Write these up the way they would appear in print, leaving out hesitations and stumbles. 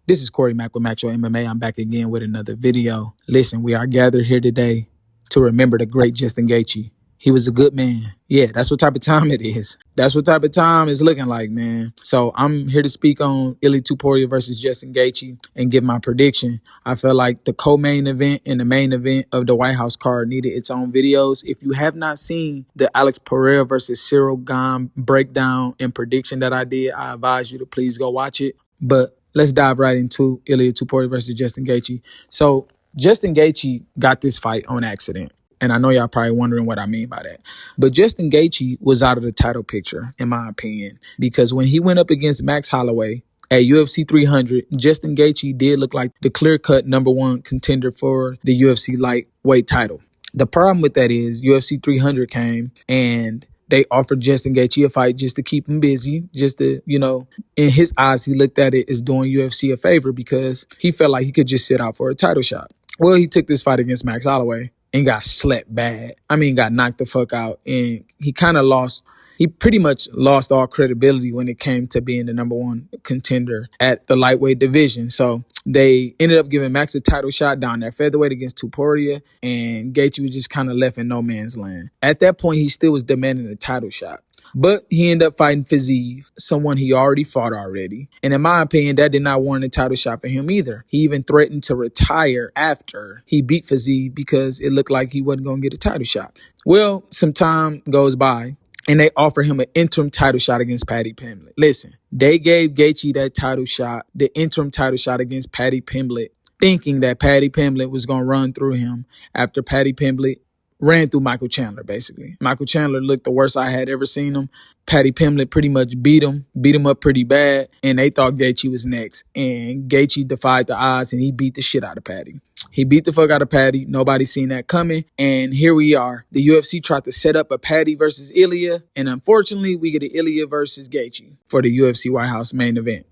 This is Corey Mack with Max MMA. I'm back again with another video. Listen, we are gathered here today to remember the great Justin Gaethje. He was a good man. Yeah, that's what type of time it is. That's what type of time it's looking like, man. So I'm here to speak on Ilia Topuria versus Justin Gaethje and give my prediction. I feel like the co-main event and the main event of the White House card needed its own videos. If you have not seen the Alex Pereira versus Cyril Gane breakdown and prediction that I did, I advise you to please go watch it. But let's dive right into Ilia Topuria versus Justin Gaethje. So Justin Gaethje got this fight on accident. And I know y'all probably wondering what I mean by that. But Justin Gaethje was out of the title picture, in my opinion, because when he went up against Max Holloway at UFC 300, Justin Gaethje did look like the clear-cut #1 contender for the UFC lightweight title. The problem with that is UFC 300 came and they offered Justin Gaethje a fight just to keep him busy, just to, in his eyes, he looked at it as doing UFC a favor because he felt like he could just sit out for a title shot. Well, he took this fight against Max Holloway and got slept bad. Got knocked the fuck out. And he pretty much lost all credibility when it came to being the #1 contender at the lightweight division. So they ended up giving Max a title shot down there, featherweight against Topuria, and Gaethje was just kind of left in no man's land. At that point, he still was demanding a title shot. But he ended up fighting Fiziev, someone he already fought already. And in my opinion, that did not warrant a title shot for him either. He even threatened to retire after he beat Fiziev because it looked like he wasn't going to get a title shot. Well, some time goes by and they offer him an interim title shot against Paddy Pimblett. Listen, they gave Gaethje that title shot, the interim title shot against Paddy Pimblett, thinking that Paddy Pimblett was going to run through him after Paddy Pimblett ran through Michael Chandler, basically. Michael Chandler looked the worst I had ever seen him. Paddy Pimblett pretty much beat him up pretty bad, and they thought Gaethje was next. And Gaethje defied the odds, and he beat the shit out of Paddy. He beat the fuck out of Paddy. Nobody seen that coming. And here we are. The UFC tried to set up a Paddy versus Ilia, and unfortunately, we get an Ilia versus Gaethje for the UFC White House main event.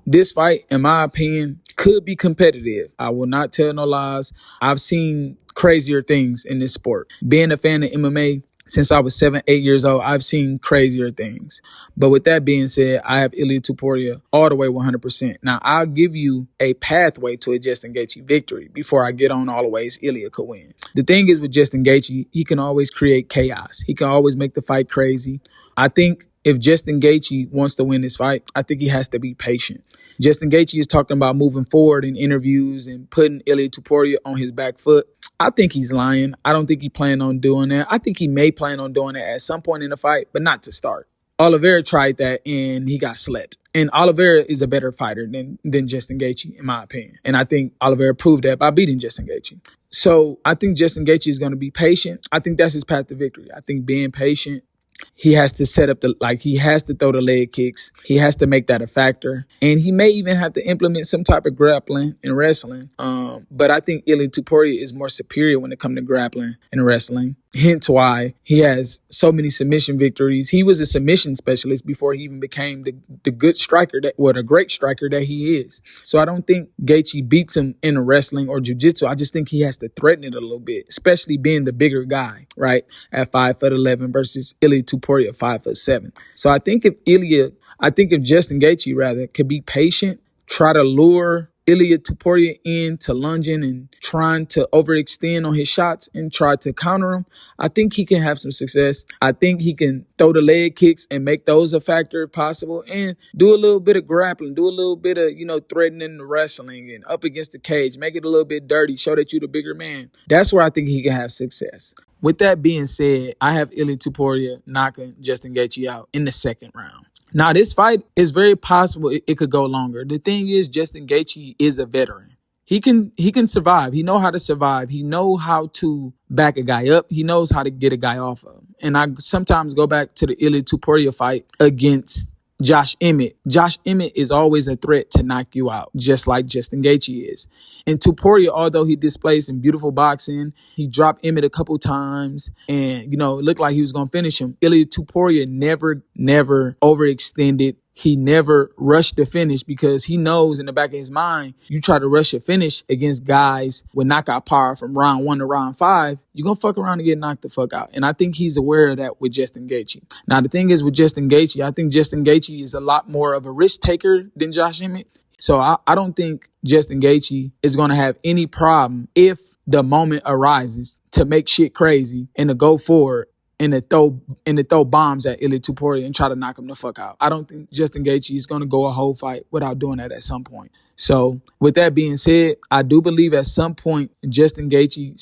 This fight, in my opinion, could be competitive. I will not tell no lies. I've seen crazier things in this sport. Being a fan of MMA since I was 7, 8 years old, I've seen crazier things. But with that being said, I have Ilia Topuria all the way 100%. Now, I'll give you a pathway to a Justin Gaethje victory before I get on all the ways Ilia could win. The thing is with Justin Gaethje, he can always create chaos. He can always make the fight crazy. I think if Justin Gaethje wants to win this fight, I think he has to be patient. Justin Gaethje is talking about moving forward in interviews and putting Ilia Topuria on his back foot. I think he's lying. I don't think he planned on doing that. I think he may plan on doing it at some point in the fight, but not to start. Oliveira tried that and he got slept. And Oliveira is a better fighter than Justin Gaethje, in my opinion. And I think Oliveira proved that by beating Justin Gaethje. So I think Justin Gaethje is going to be patient. I think that's his path to victory. I think being patient. He has to set up he has to throw the leg kicks. He has to make that a factor. And he may even have to implement some type of grappling and wrestling. But I think Ilia Topuria is more superior when it comes to grappling and wrestling. Hence why he has so many submission victories. He was a submission specialist before he even became the good striker, the great striker that he is. So I don't think Gaethje beats him in wrestling or jiu-jitsu. I just think he has to threaten it a little bit, especially being the bigger guy, right? At 5'11" versus Ilia Topuria 5'7". So I think if Justin Gaethje could be patient, try to lure Ilia Topuria into lunging and trying to overextend on his shots and try to counter him, I think he can have some success. I think he can throw the leg kicks and make those a factor if possible and do a little bit of grappling, do a little bit of, threatening the wrestling and up against the cage, make it a little bit dirty, show that you're the bigger man. That's where I think he can have success. With that being said, I have Ilia Topuria knocking Justin Gaethje out in the second round. Now, this fight is very possible it could go longer. The thing is, Justin Gaethje is a veteran. He can survive. He know how to survive. He know how to back a guy up. He knows how to get a guy off of him. And I sometimes go back to the Ilia Topuria fight against Josh Emmett. Josh Emmett is always a threat to knock you out, just like Justin Gaethje is. And Topuria, although he displays some beautiful boxing, he dropped Emmett a couple times and, it looked like he was going to finish him. Ilia Topuria never overextended. He never rushed the finish because he knows in the back of his mind, you try to rush a finish against guys with knockout power from round 1 to round 5, you're going to fuck around and get knocked the fuck out. And I think he's aware of that with Justin Gaethje. Now, the thing is with Justin Gaethje, I think Justin Gaethje is a lot more of a risk taker than Josh Emmett. So I don't think Justin Gaethje is going to have any problem if the moment arises to make shit crazy and to go forward and to throw bombs at Ilia Topuria and try to knock him the fuck out. I don't think Justin Gaethje is going to go a whole fight without doing that at some point. So with that being said, I do believe at some point Justin Gaethje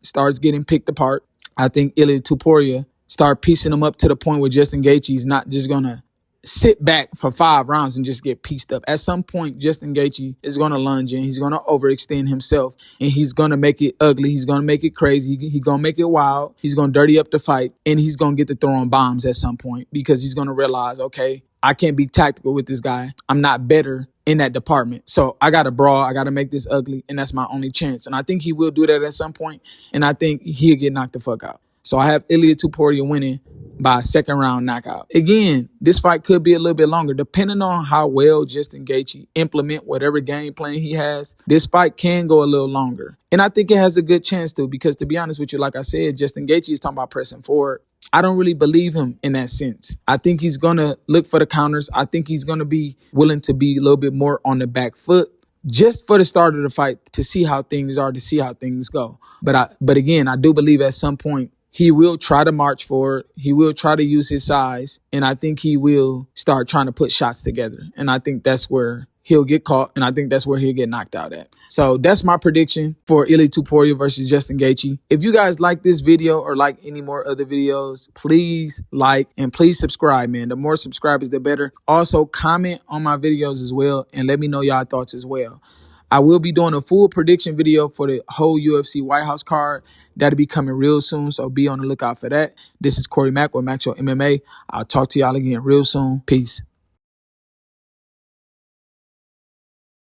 starts getting picked apart. I think Ilia Topuria start piecing him up to the point where Justin Gaethje is not just going to sit back for 5 rounds and just get pieced up. At some point, Justin Gaethje is going to lunge in. He's going to overextend himself, and he's going to make it ugly. He's going to make it crazy. He's going to make it wild. He's going to dirty up the fight, and he's going to get to throwing bombs at some point because he's going to realize, okay, I can't be tactical with this guy. I'm not better in that department. So I got to brawl. I got to make this ugly, and that's my only chance. And I think he will do that at some point, and I think he'll get knocked the fuck out. So I have Ilia Topuria winning by a second round knockout. Again, this fight could be a little bit longer. Depending on how well Justin Gaethje implement whatever game plan he has, this fight can go a little longer. And I think it has a good chance to, because to be honest with you, like I said, Justin Gaethje is talking about pressing forward. I don't really believe him in that sense. I think he's going to look for the counters. I think he's going to be willing to be a little bit more on the back foot just for the start of the fight to see how things are, to see how things go. But again, I do believe at some point he will try to march forward. He will try to use his size. And I think he will start trying to put shots together. And I think that's where he'll get caught. And I think that's where he'll get knocked out at. So that's my prediction for Ilia Topuria versus Justin Gaethje. If you guys like this video or like any more other videos, please like and please subscribe, man. The more subscribers, the better. Also, comment on my videos as well and let me know y'all thoughts as well. I will be doing a full prediction video for the whole UFC White House card. That'll be coming real soon, so be on the lookout for that. This is Corey Mack with Max Show MMA. I'll talk to y'all again real soon. Peace.